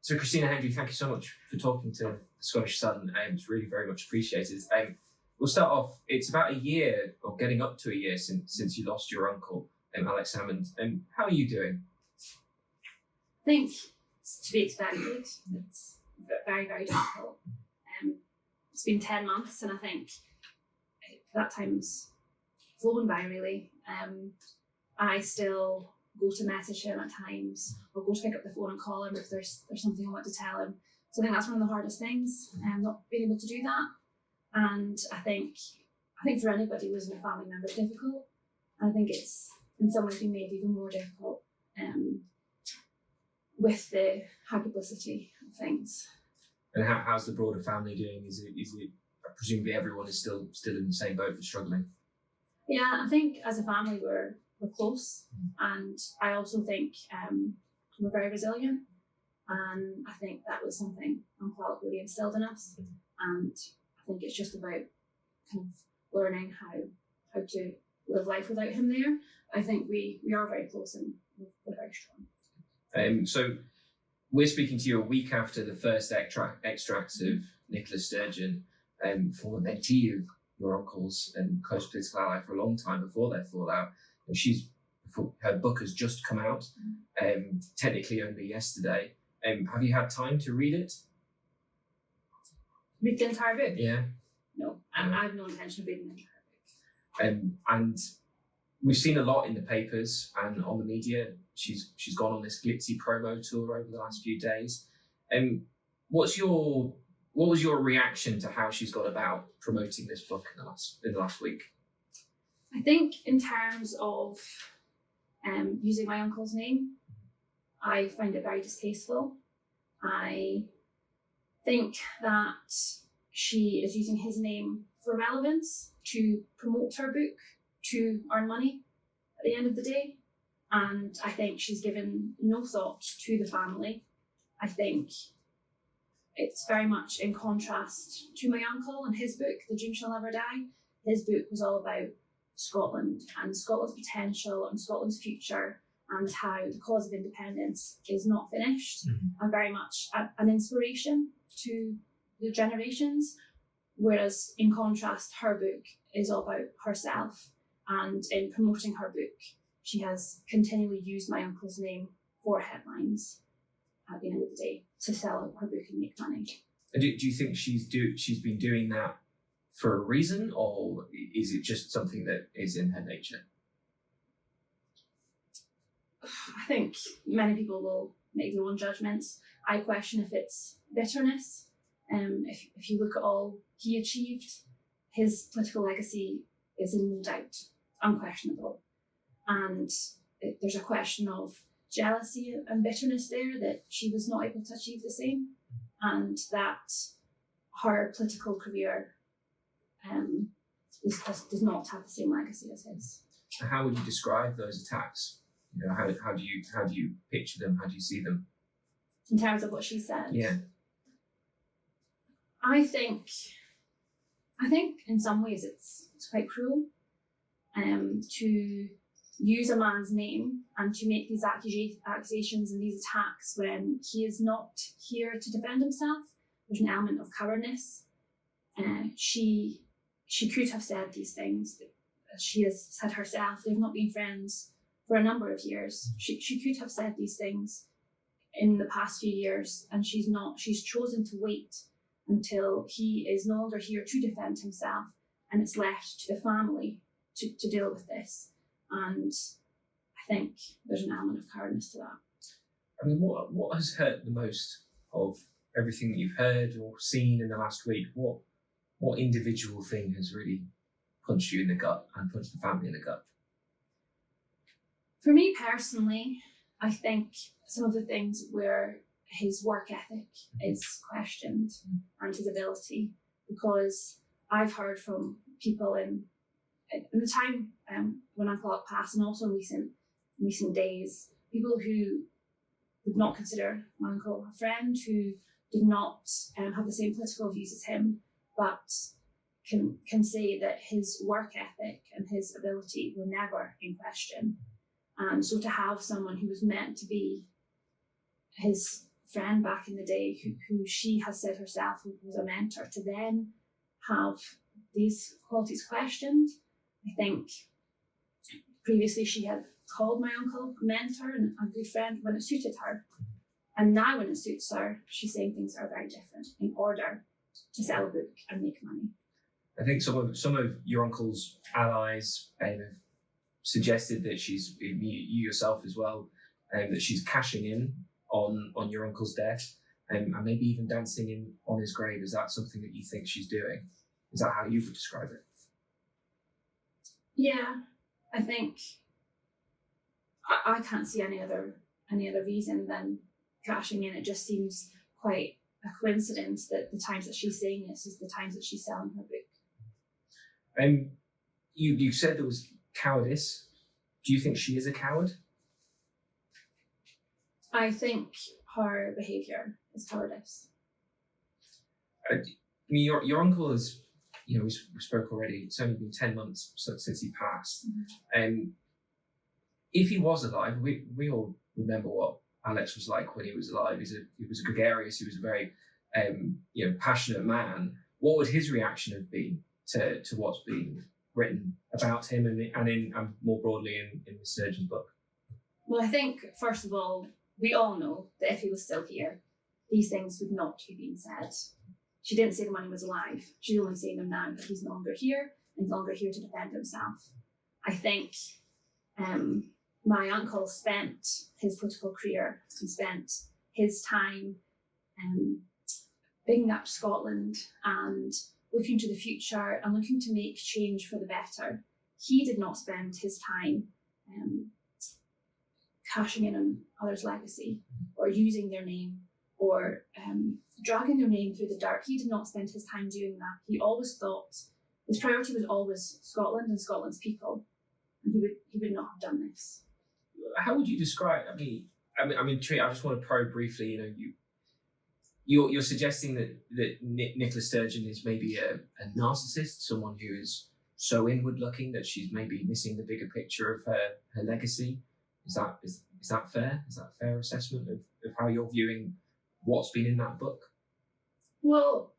So Christina Hendry, thank you so much for talking to the Scottish Sun. It's really very much appreciated. We'll start off. It's about a year, or getting up to a year, since you lost your uncle, Alex Salmond. How are you doing? I think it's to be expected. It's very, very difficult. It's been 10 months, and I think that time's flown by, really. I still go to message him at times, or go to pick up the phone and call him if there's something I want to tell him. So I think that's one of the hardest things, not being able to do that. And I think for anybody losing a family member, it's difficult. And I think it's in some ways been made even more difficult with the high publicity of things. And how's the broader family doing? Is it presumably everyone is still in the same boat and struggling? Yeah, I think as a family we're close, and I also think we're very resilient, and I think that was something Uncle Alec really instilled in us, and I think it's just about kind of learning how to live life without him there. I think we are very close, and we're very strong. So we're speaking to you a week after the first extracts of Nicola Sturgeon, former mentee of your uncle's and close political ally for a long time before their fallout. And her book has just come out, technically only yesterday. Have you had time to read it? Read the entire book? Yeah. No, I have no intention of reading the entire book. And we've seen a lot in the papers and on the media. She's gone on this glitzy promo tour over the last few days. What was your reaction to how she's gone about promoting this book in the last week? I think in terms of using my uncle's name, I find it very distasteful. I think that she is using his name for relevance, to promote her book, to earn money at the end of the day. And I think she's given no thought to the family. I think it's very much in contrast to my uncle and his book, The Dream Shall Never Die. His book was all about Scotland and Scotland's potential and Scotland's future, and how the cause of independence is not finished, and very much an inspiration to the generations. Whereas in contrast, her book is all about herself, and in promoting her book, she has continually used my uncle's name for headlines at the end of the day to sell out her book and make money. Do you think she's been doing that for a reason, or is it just something that is in her nature? I think many people will make their own judgments. I question if it's bitterness. If you look at all he achieved, his political legacy is in no doubt, unquestionable. And there's a question of jealousy and bitterness there, that she was not able to achieve the same, and that her political career does not have the same legacy as his. How would you describe those attacks? How do you picture them? How do you see them? In terms of what she said? Yeah. I think in some ways it's quite cruel to use a man's name and to make these accusations and these attacks when he is not here to defend himself. There's an element of cowardness. She could have said these things. She has said herself, they've not been friends for a number of years. She could have said these things in the past few years, and she's not. She's chosen to wait until he is no longer here to defend himself, and it's left to the family to deal with this. And I think there's an element of cowardice to that. I mean, what has hurt the most of everything that you've heard or seen in the last week? What individual thing has really punched you in the gut and punched the family in the gut? For me personally, I think some of the things where his work ethic is questioned and his ability, because I've heard from people in the time when Uncle Alec passed, and also in recent days, people who would not consider my uncle a friend, who did not have the same political views as him, but can say that his work ethic and his ability were never in question. And so to have someone who was meant to be his friend back in the day who she has said herself was a mentor, to then have these qualities questioned. I think previously she had called my uncle a mentor and a good friend when it suited her. And now when it suits her, she's saying things are very different in order to sell a book and make money. I think some of your uncle's allies have suggested that she's, you yourself as well, that she's cashing in on your uncle's death and maybe even dancing on his grave. Is that something that you think she's doing? Is that how you would describe it? Yeah, I think I can't see any other reason than cashing in. It just seems quite a coincidence that the times that she's saying this is the times that she's selling her book. You said there was cowardice. Do you think she is a coward? I think her behaviour is cowardice. I mean, your uncle is, we spoke already, it's only been 10 months since he passed. Mm-hmm. If he was alive, we all remember what Alex was like when he was alive. He was gregarious, he was a very passionate man. What would his reaction have been to what's being written about him and more broadly in the Sturgeon's book? Well, I think, first of all, we all know that if he was still here, these things would not be being said. She didn't say them when he was alive. She's only saying them now that he's no longer here and no longer here to defend himself. I think my uncle spent his political career and spent his time bigging up Scotland and looking to the future and looking to make change for the better. He did not spend his time cashing in on others' legacy or using their name or dragging their name through the dirt. He did not spend his time doing that. He always thought his priority was always Scotland and Scotland's people, and he would not have done this. How would you describe? I mean, I just want to probe briefly. You're suggesting that Nicola Sturgeon is maybe a narcissist, someone who is so inward looking that she's maybe missing the bigger picture of her legacy. Is that fair? Is that a fair assessment of how you're viewing what's been in that book? Well,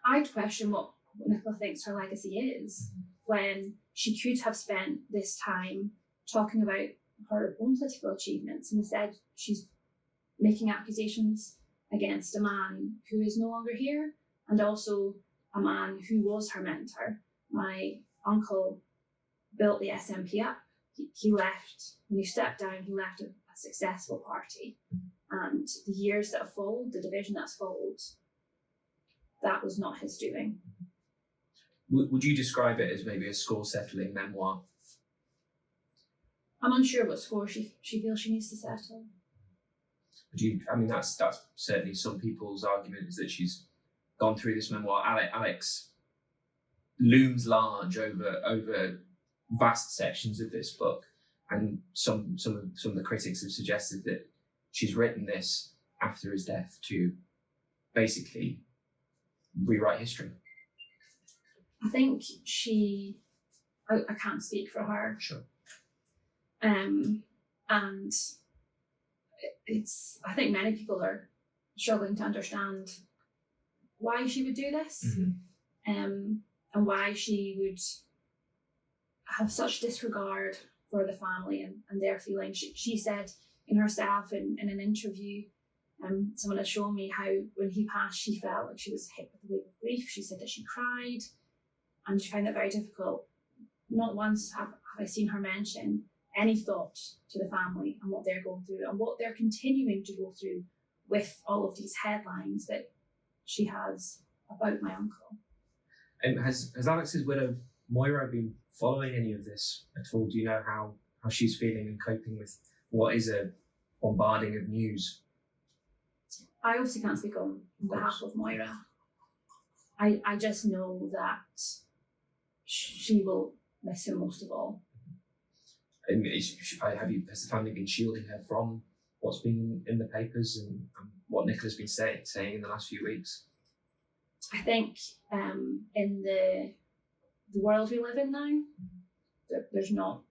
I'd question what Nicola thinks her legacy is when she could have spent this time talking about her own political achievements, and instead she's making accusations against a man who is no longer here and also a man who was her mentor. My uncle built the SNP up. He left, when he stepped down, he left a successful party. And the years that have followed, the division that's followed, that was not his doing. Would you describe it as maybe a score-settling memoir? I'm unsure what score she feels she needs to settle. That's certainly some people's argument, is that she's gone through this memoir. Alex looms large over vast sections of this book, and some of the critics have suggested that she's written this after his death to basically rewrite history. I think I can't speak for her. Sure. And I think many people are struggling to understand why she would do this, and why she would have such disregard for the family and their feelings. She said in herself in an interview, someone had shown me how when he passed she felt like she was hit with a wave of grief. She said that she cried and she found it very difficult. Not once have I seen her mention any thought to the family and what they're going through and what they're continuing to go through with all of these headlines that she has about my uncle. And has Alex's widow Moira been following any of this at all? Do you know how she's feeling and coping with what is a bombarding of news? I obviously can't speak on behalf of Moira. I just know that she will miss him most of all. And has the family been shielding her from what's been in the papers and what Nicola's been saying in the last few weeks? I think in the world we live in now,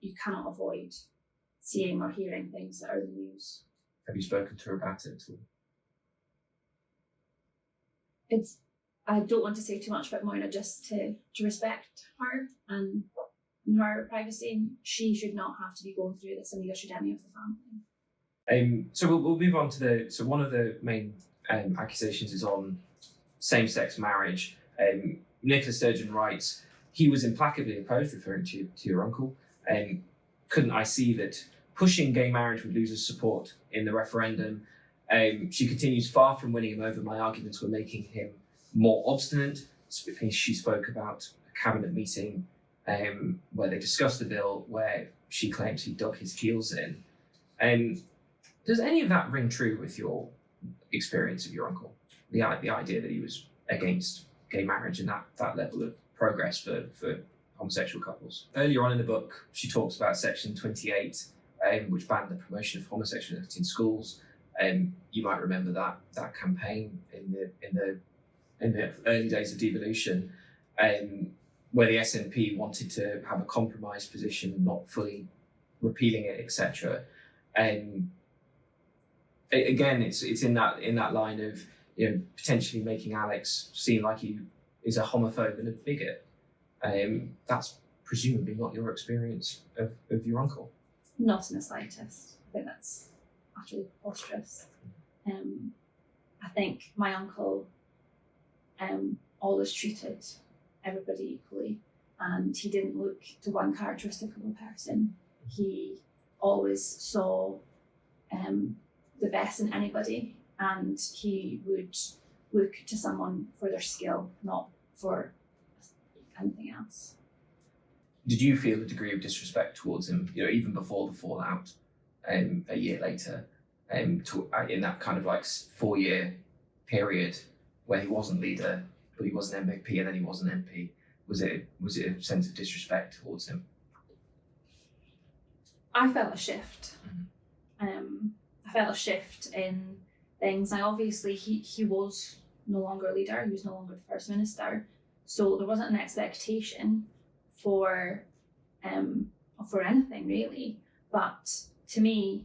you cannot avoid seeing or hearing things that are in the news. Have you spoken to her about it at all? I don't want to say too much about Moira, just to respect her and her privacy, and she should not have to be going through this, and neither should any of the family. So we'll move on to so one of the main accusations is on same-sex marriage. Nicola Sturgeon writes, he was implacably opposed, referring to your uncle. Couldn't I see that pushing gay marriage would lose his support in the referendum? She continues, far from winning him over, my arguments were making him more obstinate. She spoke about a cabinet meeting where they discussed the bill, where she claims he dug his heels in. Does any of that ring true with your experience of your uncle? The idea that he was against gay marriage and that level of progress for homosexual couples. Earlier on in the book, she talks about Section 28, which banned the promotion of homosexuality in schools. You might remember that campaign in the early days of devolution, where the SNP wanted to have a compromise position, not fully repealing it, etc. Again, it's in that line of, you know, potentially making Alex seem like he is a homophobe and a bigot. That's presumably not your experience of your uncle. Not in the slightest. I think that's utterly preposterous. I think my uncle always treated everybody equally, and he didn't look to one characteristic of a person. He always saw the best in anybody, and he would look to someone for their skill, not for anything else. Did you feel a degree of disrespect towards him, you know, even before the fallout, a year later, in that kind of like 4-year period where he wasn't leader, but he was an MVP, and then he was an MP? Was it a sense of disrespect towards him? I felt a shift. I felt a shift in things. Now, obviously, he was no longer a leader. He was no longer the First Minister. So there wasn't an expectation for anything, really. But to me,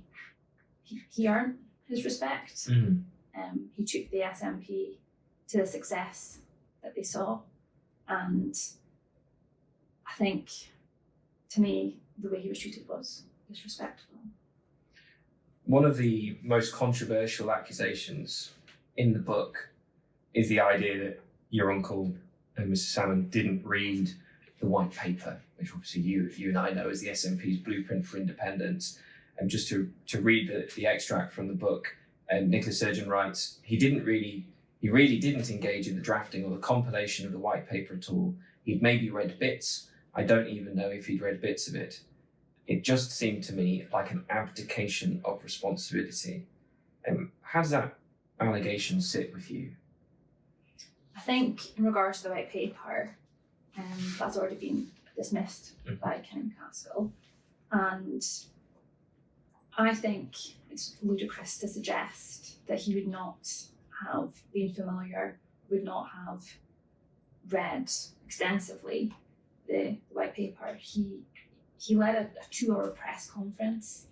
he earned his respect. He took the SNP to the success that they saw. And I think, to me, the way he was treated was disrespectful. One of the most controversial accusations in the book is the idea that your uncle and Mr. Salmond didn't read the white paper, which obviously you and I know as the SNP's blueprint for independence. And just to read the extract from the book, Nicola Sturgeon writes, he really didn't engage in the drafting or the compilation of the white paper at all. He'd maybe read bits. I don't even know if he'd read bits of it. It just seemed to me like an abdication of responsibility. How does that allegation sit with you? I think in regards to the white paper, that's already been dismissed by Ken Caskell. And I think it's ludicrous to suggest that he would not have been familiar, would not have read extensively the white paper. He led a 2-hour press conference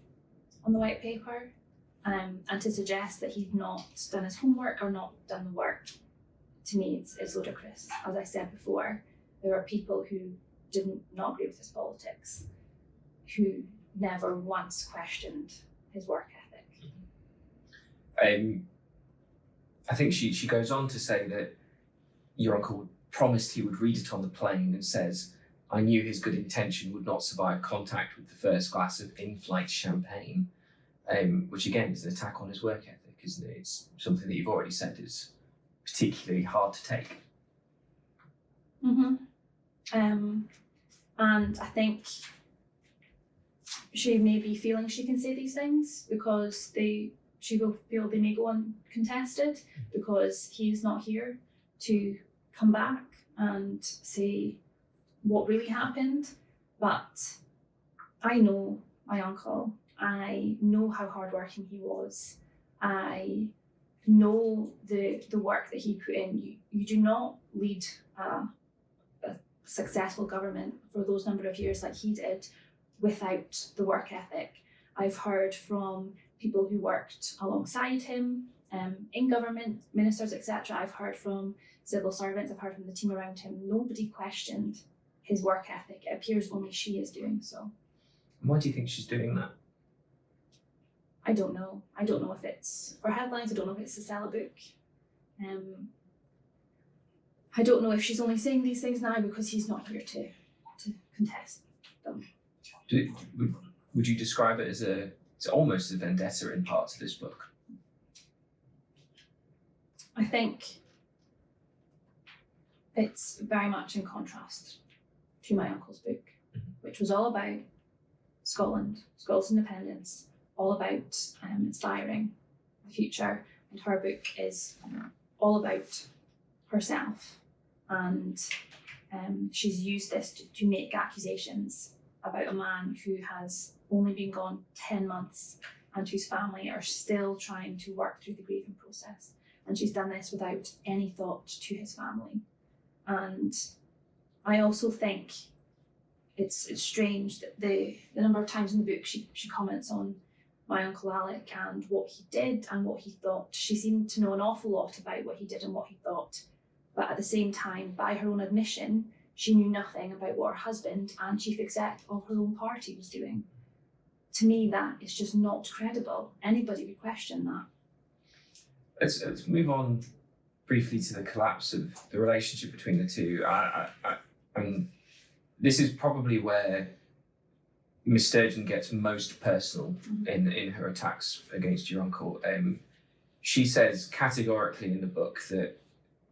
on the white paper, and to suggest that he'd not done his homework or not done the work, to me, it's ludicrous. As I said before, there are people who did not agree with his politics, who never once questioned his work ethic. I think she goes on to say that your uncle promised he would read it on the plane, and says, I knew his good intention would not survive contact with the first glass of in-flight champagne, which again is an attack on his work ethic, isn't it? It's something that you've already said is particularly hard to take. And I think she may be feeling she can say these things because she will feel they may go uncontested, because he's not here to come back and say what really happened. But I know my uncle. I know how hardworking he was. I know the work that he put in. You do not lead a successful government for those number of years like he did without the work ethic. I've heard from people who worked alongside him in government, ministers, etc. I've heard from civil servants, I've heard from the team around him, nobody questioned his work ethic. It appears only she is doing so. And why do you think she's doing that? I don't know. I don't know if it's for headlines. I don't know if it's to sell a book. I don't know if she's only saying these things now because he's not here to contest them. Would you describe it as it's almost a vendetta in parts of this book? I think it's very much in contrast to my uncle's book, which was all about Scotland's independence, all about inspiring the future, and her book is all about herself, and she's used this to make accusations about a man who has only been gone 10 months and whose family are still trying to work through the grieving process, and she's done this without any thought to his family. And I also think it's strange that the number of times in the book she comments on my Uncle Alec and what he did and what he thought. She seemed to know an awful lot about what he did and what he thought, but at the same time, by her own admission, she knew nothing about what her husband and chief exec of her own party was doing. To me, that is just not credible. Anybody would question that. Let's move on briefly to the collapse of the relationship between the two. I mean, this is probably where Miss Sturgeon gets most personal in her attacks against your uncle. She says categorically in the book that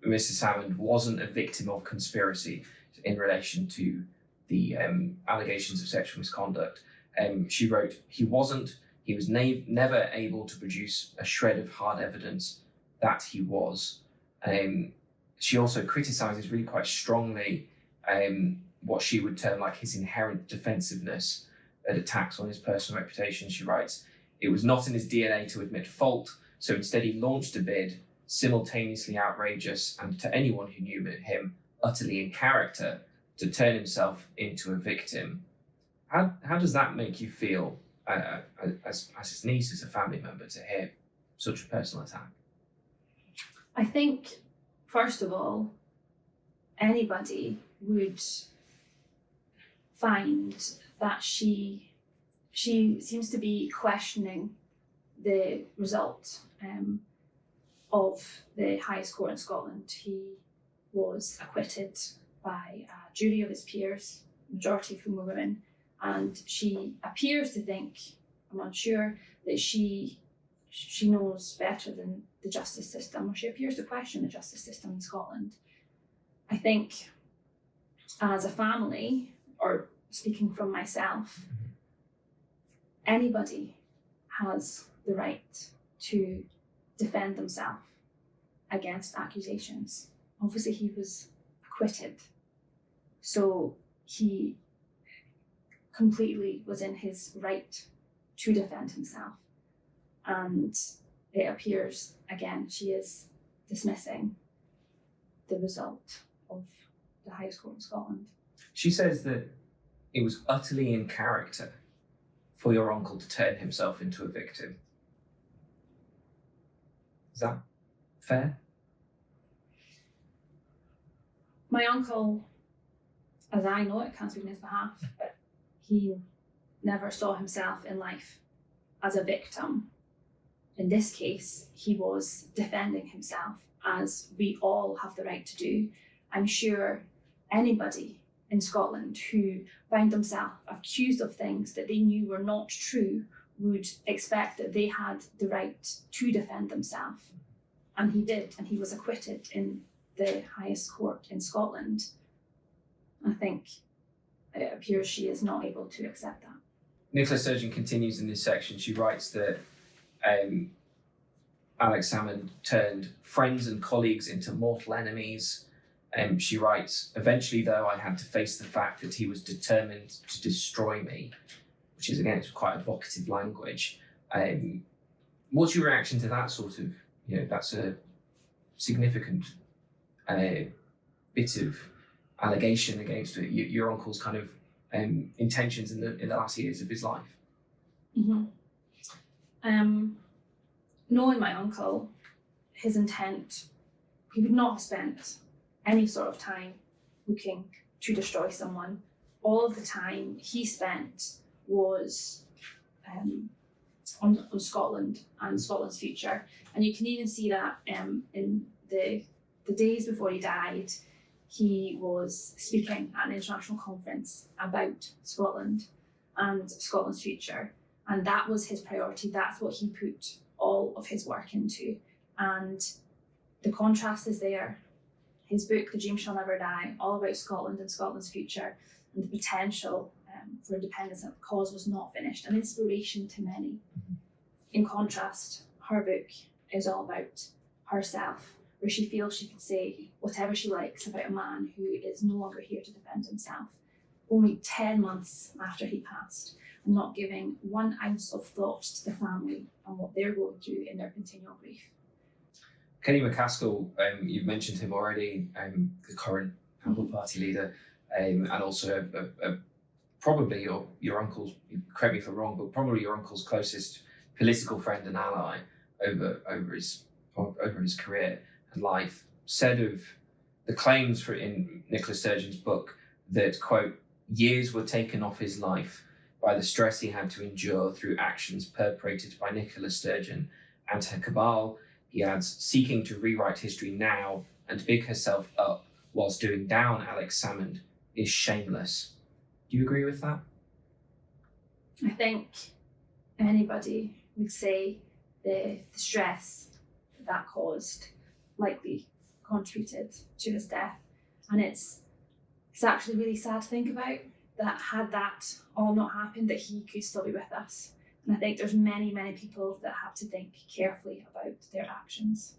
Mr. Salmond wasn't a victim of conspiracy in relation to the allegations of sexual misconduct. She wrote, he was never able to produce a shred of hard evidence that he was. She also criticises really quite strongly what she would term like his inherent defensiveness at attacks on his personal reputation. She writes, it was not in his DNA to admit fault, so instead he launched a bid simultaneously outrageous and to anyone who knew him utterly in character to turn himself into a victim. How does that make you feel as his niece, as a family member, to hear such a personal attack? I think, first of all, anybody would find that she seems to be questioning the result of the highest court in Scotland. He was acquitted by a jury of his peers, majority of whom were women, and she appears to think, I'm unsure, that she knows better than the justice system, or she appears to question the justice system in Scotland. I think as a family, or speaking from myself, anybody has the right to defend themselves against accusations. Obviously he was acquitted, so he completely was in his right to defend himself. And it appears, again, she is dismissing the result of the highest court in Scotland. She says that it was utterly in character for your uncle to turn himself into a victim. Is that fair? My uncle, as I know it, can't speak on his behalf, but he never saw himself in life as a victim. In this case, he was defending himself, as we all have the right to do. I'm sure anybody in Scotland who found themselves accused of things that they knew were not true would expect that they had the right to defend themselves. And he did, and he was acquitted in the highest court in Scotland. I think it appears she is not able to accept that. Nicola Sturgeon continues in this section. She writes that Alex Salmond turned friends and colleagues into mortal enemies. She writes, eventually though I had to face the fact that he was determined to destroy me, which is, again, it's quite evocative language. What's your reaction to that sort of, that's a significant bit of allegation against your uncle's kind of intentions in the last years of his life? Mm-hmm. Knowing my uncle, his intent, he would not have spent any sort of time looking to destroy someone. All of the time he spent was on Scotland and Scotland's future. And you can even see that in the days before he died, he was speaking at an international conference about Scotland and Scotland's future. And that was his priority. That's what he put all of his work into. And the contrast is there. His book, The Dream Shall Never Die, all about Scotland and Scotland's future and the potential for independence, and the cause was not finished, an inspiration to many. In contrast, her book is all about herself, where she feels she can say whatever she likes about a man who is no longer here to defend himself, only 10 months after he passed, and not giving 1 ounce of thought to the family and what they're going through in their continual grief. Kenny McCaskill, you've mentioned him already, the current Labour Party leader, and also probably your uncle's, correct me if I'm wrong, but probably your uncle's closest political friend and ally over his career and life, said of the claims in Nicola Sturgeon's book that, quote, years were taken off his life by the stress he had to endure through actions perpetrated by Nicola Sturgeon and her cabal. He adds, seeking to rewrite history now and big herself up whilst doing down Alex Salmond is shameless. Do you agree with that? I think anybody would say the stress that caused likely contributed to his death. And it's actually really sad to think about, that had that all not happened, that he could still be with us. And I think there's many, many people that have to think carefully about their actions.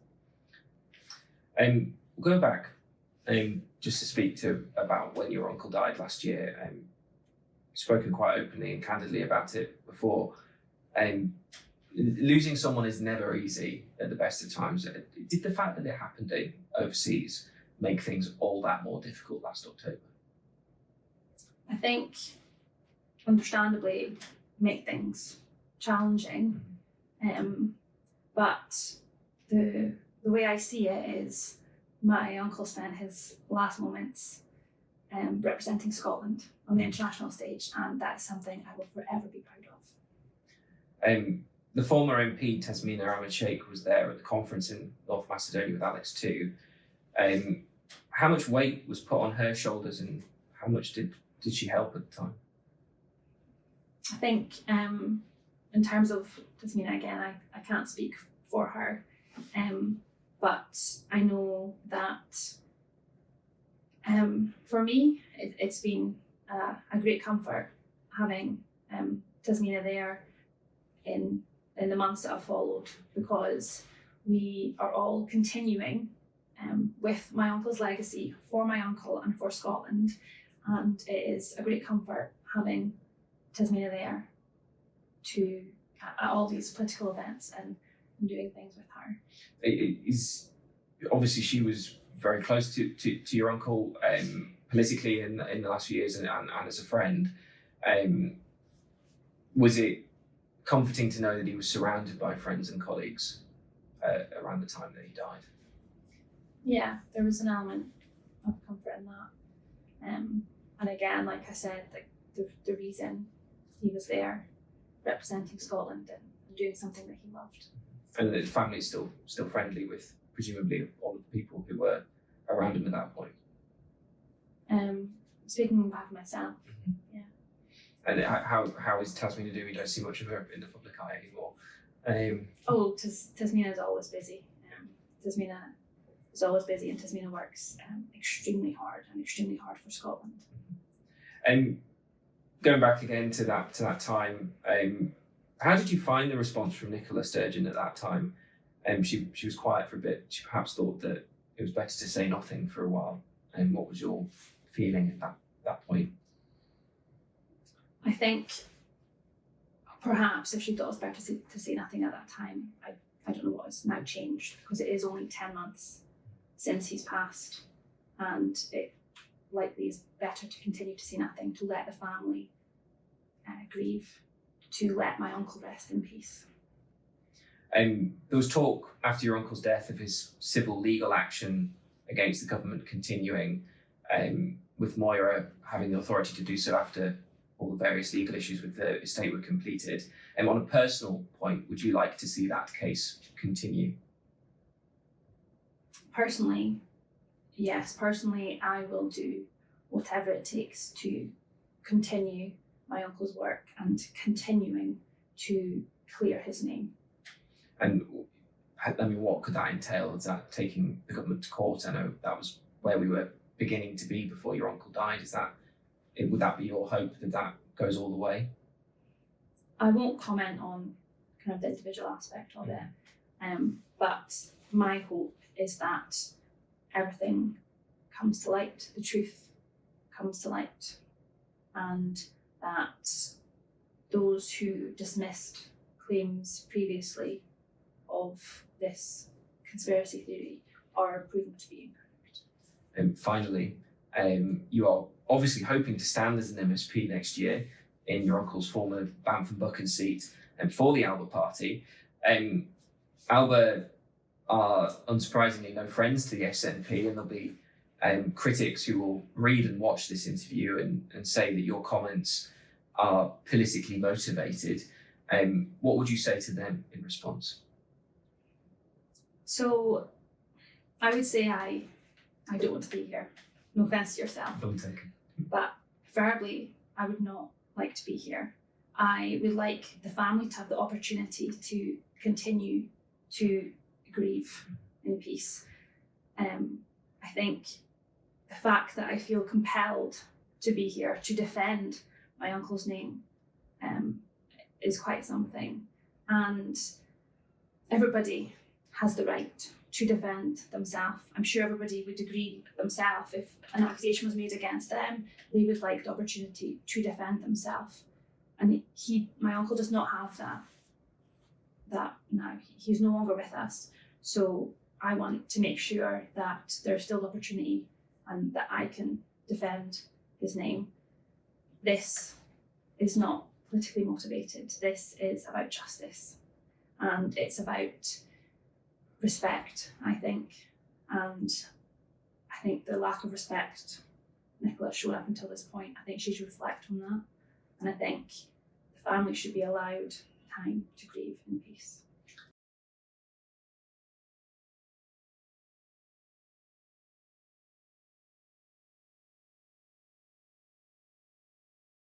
Going back, just to speak about when your uncle died last year, spoken quite openly and candidly about it before. Losing someone is never easy at the best of times. Did the fact that it happened overseas make things all that more difficult last October? I think, understandably, make things challenging. But the way I see it is, my uncle spent his last moments representing Scotland on the international stage, and that is something I will forever be proud of. The former MP, Tasmina Amach, was there at the conference in North Macedonia with Alex too. How much weight was put on her shoulders, and how much did she help at the time? I think in terms of Tasmina, again, I can't speak for her, but I know that for me, it's been a great comfort having Tasmina there in the months that have followed, because we are all continuing with my uncle's legacy for my uncle and for Scotland, and it is a great comfort having Tasmina there at all these political events and doing things with her. Obviously she was very close to your uncle politically in the last few years and as a friend. Was it comforting to know that he was surrounded by friends and colleagues around the time that he died? Yeah, there was an element of comfort in that. And again, like I said, the reason he was there representing Scotland and doing something that he loved. And the family's still friendly with presumably all of the people who were around him at that point. Speaking on behalf of myself, yeah. And how is Tasmina doing? We don't see much of her in the public eye anymore. Tasmina is always busy. Tasmina is always busy, and Tasmina works extremely hard for Scotland. Going back again to that time, how did you find the response from Nicola Sturgeon at that time? She was quiet for a bit. She perhaps thought that it was better to say nothing for a while. And what was your feeling at that point? I think perhaps if she thought it was better to say nothing at that time, I don't know what has now changed, because it is only 10 months since he's passed, and it likely is better to continue to say nothing, to let the family grieve, to let my uncle rest in peace. There was talk after your uncle's death of his civil legal action against the government continuing, with Moira having the authority to do so after all the various legal issues with the estate were completed. And on a personal point, would you like to see that case continue? Personally, yes. Personally, I will do whatever it takes to continue my uncle's work and continuing to clear his name. And I mean, what could that entail? Is that taking the government to court? I know that was where we were beginning to be before your uncle died. Would that be your hope that that goes all the way? I won't comment on kind of the individual aspect of it, but my hope is that everything comes to light, the truth comes to light, and that those who dismissed claims previously of this conspiracy theory are proven to be incorrect. And finally, you are obviously hoping to stand as an MSP next year in your uncle's former Banff and Buchan seat and for the Alba party. Alba are unsurprisingly no friends to the SNP, and there'll be critics who will read and watch this interview and say that your comments are politically motivated. What would you say to them in response? So I would say I don't want to be here. No offence to yourself. Don't take it. But preferably, I would not like to be here. I would like the family to have the opportunity to continue to grieve in peace. I think the fact that I feel compelled to be here to defend my uncle's name is quite something. And everybody has the right to defend themselves. I'm sure everybody would agree themselves. If an accusation was made against them, they would like the opportunity to defend themselves. And my uncle does not have that now. He's no longer with us. So I want to make sure that there's still opportunity and that I can defend his name. This is not politically motivated. This is about justice. And it's about respect, I think. And I think the lack of respect Nicola's shown up until this point, I think she should reflect on that. And I think the family should be allowed time to grieve in peace.